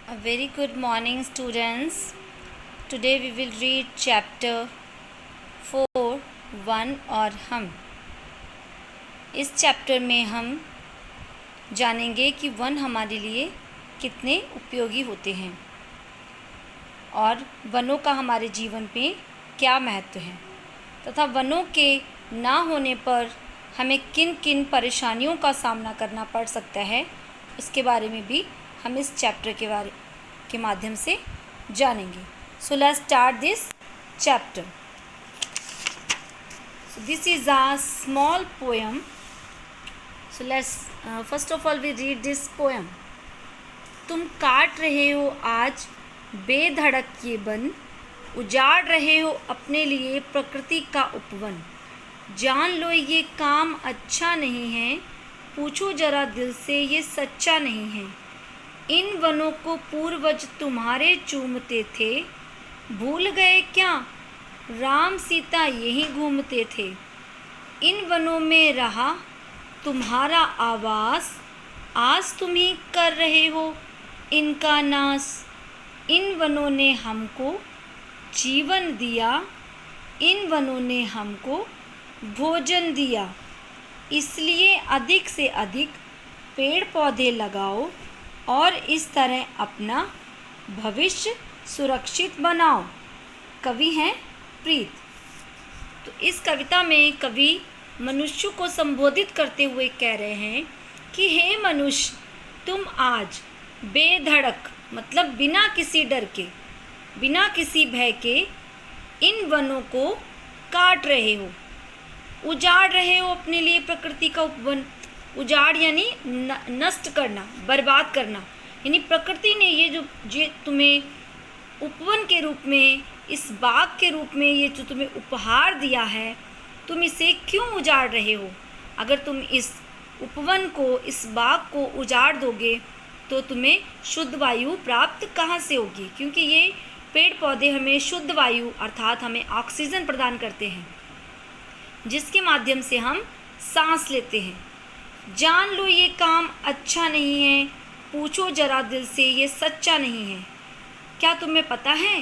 A very good morning, students. Today we will read chapter 4 one और हम. इस chapter में हम जानेंगे कि वन हमारे लिए कितने उपयोगी होते हैं और वनों का हमारे जीवन में क्या महत्व है तथा वनों के ना होने पर हमें किन किन परेशानियों का सामना करना पड़ सकता है, इसके बारे में भी हम इस चैप्टर के माध्यम से जानेंगे. So let's start this chapter. So this is a small poem. So let's first of all we read this poem. तुम काट रहे हो आज बेधड़क ये वन, उजाड़ रहे हो अपने लिए प्रकृति का उपवन. जान लो ये काम अच्छा नहीं है, पूछो जरा दिल से ये सच्चा नहीं है. इन वनों को पूर्वज तुम्हारे चूमते थे, भूल गए क्या राम सीता यहीं घूमते थे. इन वनों में रहा तुम्हारा आवास, आज तुम ही कर रहे हो इनका नाश. इन वनों ने हमको जीवन दिया, इन वनों ने हमको भोजन दिया. इसलिए अधिक से अधिक पेड़ पौधे लगाओ और इस तरह अपना भविष्य सुरक्षित बनाओ. कवि हैं प्रीत. तो इस कविता में कवि मनुष्य को संबोधित करते हुए कह रहे हैं कि हे मनुष्य, तुम आज बेधड़क मतलब बिना किसी डर के, बिना किसी भय के इन वनों को काट रहे हो, उजाड़ रहे हो अपने लिए प्रकृति का उपवन. उजाड़ यानी नष्ट करना, बर्बाद करना. यानी प्रकृति ने ये तुम्हें उपवन के रूप में, इस बाग के रूप में ये जो तुम्हें उपहार दिया है, तुम इसे क्यों उजाड़ रहे हो. अगर तुम इस उपवन को, इस बाग को उजाड़ दोगे तो तुम्हें शुद्ध वायु प्राप्त कहाँ से होगी, क्योंकि ये पेड़ पौधे हमें शुद्ध वायु अर्थात हमें ऑक्सीजन प्रदान करते हैं, जिसके माध्यम से हम सांस लेते हैं. जान लो ये काम अच्छा नहीं है, पूछो जरा दिल से ये सच्चा नहीं है. क्या तुम्हें पता है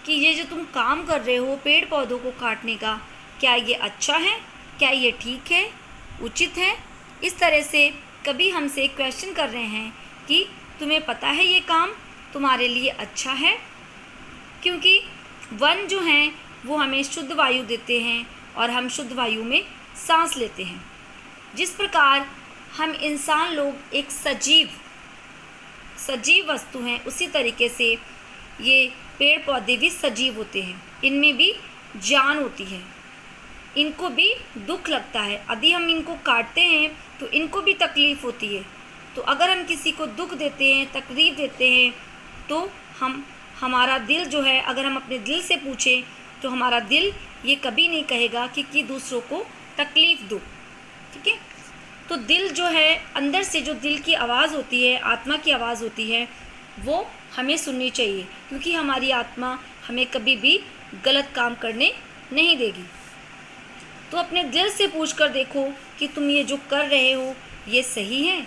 कि ये जो तुम काम कर रहे हो पेड़ पौधों को काटने का, क्या ये अच्छा है, क्या ये ठीक है, उचित है. इस तरह से कभी हमसे क्वेश्चन कर रहे हैं कि तुम्हें पता है ये काम तुम्हारे लिए अच्छा है, क्योंकि वन जो हैं वो हमें शुद्ध वायु देते हैं और हम शुद्ध वायु में सांस लेते हैं. जिस प्रकार हम इंसान लोग एक सजीव वस्तु हैं, उसी तरीके से ये पेड़ पौधे भी सजीव होते हैं. इनमें भी जान होती है, इनको भी दुख लगता है. यदि हम इनको काटते हैं तो इनको भी तकलीफ़ होती है. तो अगर हम किसी को दुख देते हैं, तकलीफ़ देते हैं, तो हमारा दिल जो है, अगर हम अपने दिल से पूछें तो हमारा दिल ये कभी नहीं कहेगा कि दूसरों को तकलीफ़ दो. ठीक है. तो दिल जो है, अंदर से जो दिल की आवाज़ होती है, आत्मा की आवाज़ होती है, वो हमें सुननी चाहिए, क्योंकि हमारी आत्मा हमें कभी भी गलत काम करने नहीं देगी. तो अपने दिल से पूछ कर देखो कि तुम ये जो कर रहे हो ये सही है.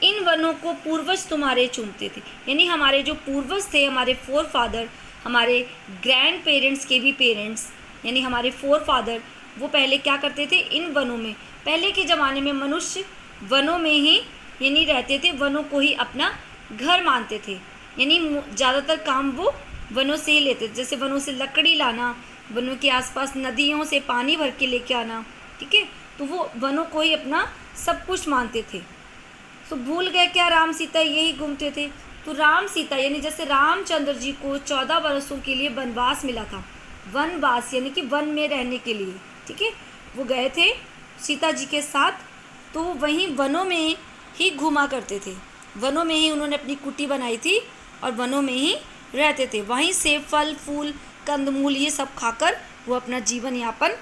इन वनों को पूर्वज तुम्हारे चूमते थे, यानी हमारे जो पूर्वज थे, हमारे फोर फादर, हमारे ग्रैंड पेरेंट्स के भी पेरेंट्स, यानी हमारे फोर फादर, वो पहले क्या करते थे, इन वनों में, पहले के ज़माने में मनुष्य वनों में ही यानी रहते थे, वनों को ही अपना घर मानते थे. यानी ज़्यादातर काम वो वनों से ही लेते थे, जैसे वनों से लकड़ी लाना, वनों के आसपास नदियों से पानी भर के लेके आना. ठीक है. तो वो वनों को ही अपना सब कुछ मानते थे. तो भूल गए क्या राम सीता यही घूमते थे. तो राम सीता यानी जैसे रामचंद्र जी को 14 वर्षों के लिए वनवास मिला था, वनवास यानी कि वन में रहने के लिए. ठीक है. वो गए थे सीता जी के साथ, तो वहीं वनों में ही घूमा करते थे, वनों में ही उन्होंने अपनी कुटी बनाई थी और वनों में ही रहते थे. वहीं से फल फूल कंदमूल ये सब खाकर वो अपना जीवन यापन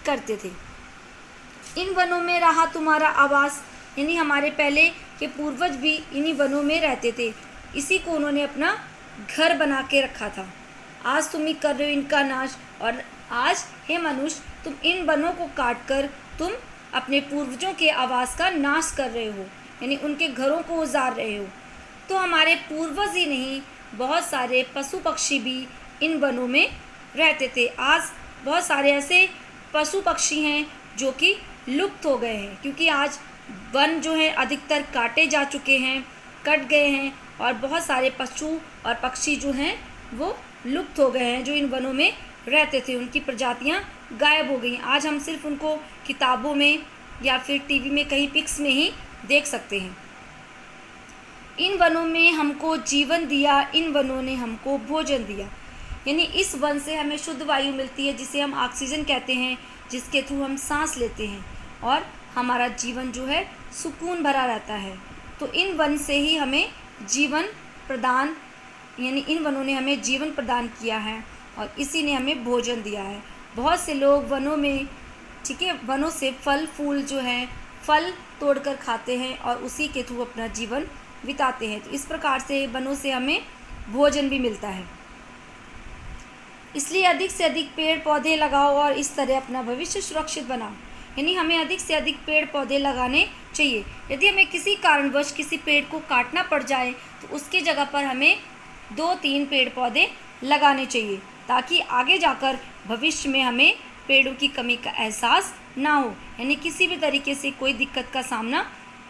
करते थे. इन वनों में रहा तुम्हारा आवास, यानी हमारे पहले के पूर्वज भी इन्हीं वनों में रहते थे, इसी को उन्होंने अपना घर बना के रखा था. आज तुम ही कर रहे हो इनका नाश, और आज हे मनुष्य तुम इन वनों को काट कर तुम अपने पूर्वजों के आवास का नाश कर रहे हो, यानी उनके घरों को उजाड़ रहे हो. तो हमारे पूर्वज ही नहीं, बहुत सारे पशु पक्षी भी इन वनों में रहते थे। आज बहुत सारे ऐसे पशु पक्षी हैं जो कि लुप्त हो गए हैं, क्योंकि आज वन जो है अधिकतर काटे जा चुके हैं, कट गए हैं, और बहुत सारे पशु और पक्षी जो हैं वो लुप्त हो गए हैं, जो इन वनों में रहते थे। उनकी प्रजातियां गायब हो गई। आज हम सिर्फ उनको किताबों में या फिर टीवी में कहीं पिक्स में ही देख सकते हैं। इन वनों में हमको जीवन दिया, इन वनों ने हमको भोजन दिया। यानी इस वन से हमें शुद्ध वायु मिलती है, जिसे हम ऑक्सीजन कहते हैं, जिसके थ्रू हम सांस लेते हैं और हमारा जीवन जो है सुकून भरा रहता है। तो इन वन से ही हमें जीवन प्रदान, यानी इन वनों ने हमें जीवन प्रदान किया है और इसी ने हमें भोजन दिया है। बहुत से लोग वनों में, ठीक है, वनों से फल फूल जो हैं फल तोड़कर खाते हैं और उसी के थ्रू अपना जीवन बिताते हैं। तो इस प्रकार से वनों से हमें भोजन भी मिलता है। इसलिए अधिक से अधिक पेड़ पौधे लगाओ और इस तरह अपना भविष्य सुरक्षित बनाओ। यानी हमें अधिक से अधिक पेड़ पौधे लगाने चाहिए। यदि हमें किसी कारणवश किसी पेड़ को काटना पड़ जाए तो उसकी जगह पर हमें 2-3 पेड़ पौधे लगाने चाहिए, ताकि आगे जाकर भविष्य में हमें पेड़ों की कमी का एहसास ना हो, यानी किसी भी तरीके से कोई दिक्कत का सामना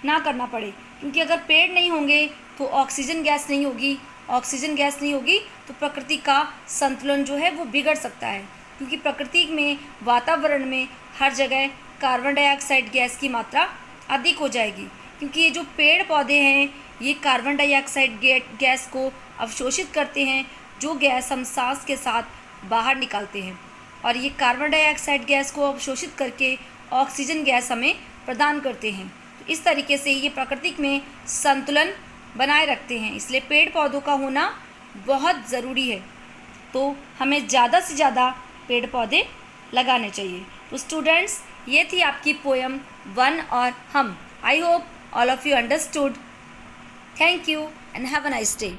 ना करना पड़े। क्योंकि अगर पेड़ नहीं होंगे तो ऑक्सीजन गैस नहीं होगी, ऑक्सीजन गैस नहीं होगी तो प्रकृति का संतुलन जो है वो बिगड़ सकता है। क्योंकि प्रकृति में, वातावरण में हर जगह कार्बन डाइऑक्साइड गैस की मात्रा अधिक हो जाएगी। क्योंकि ये जो पेड़ पौधे हैं ये कार्बन डाइऑक्साइड गैस को अवशोषित करते हैं, जो गैस हम सांस के साथ बाहर निकालते हैं, और ये कार्बन डाइऑक्साइड गैस को अवशोषित करके ऑक्सीजन गैस हमें प्रदान करते हैं। तो इस तरीके से ये प्रकृति में संतुलन बनाए रखते हैं। इसलिए पेड़ पौधों का होना बहुत ज़रूरी है। तो हमें ज़्यादा से ज़्यादा पेड़ पौधे लगाने चाहिए। तो स्टूडेंट्स, ये थी आपकी पोएम वन और हम। I hope all of you understood. Thank you and have a nice day.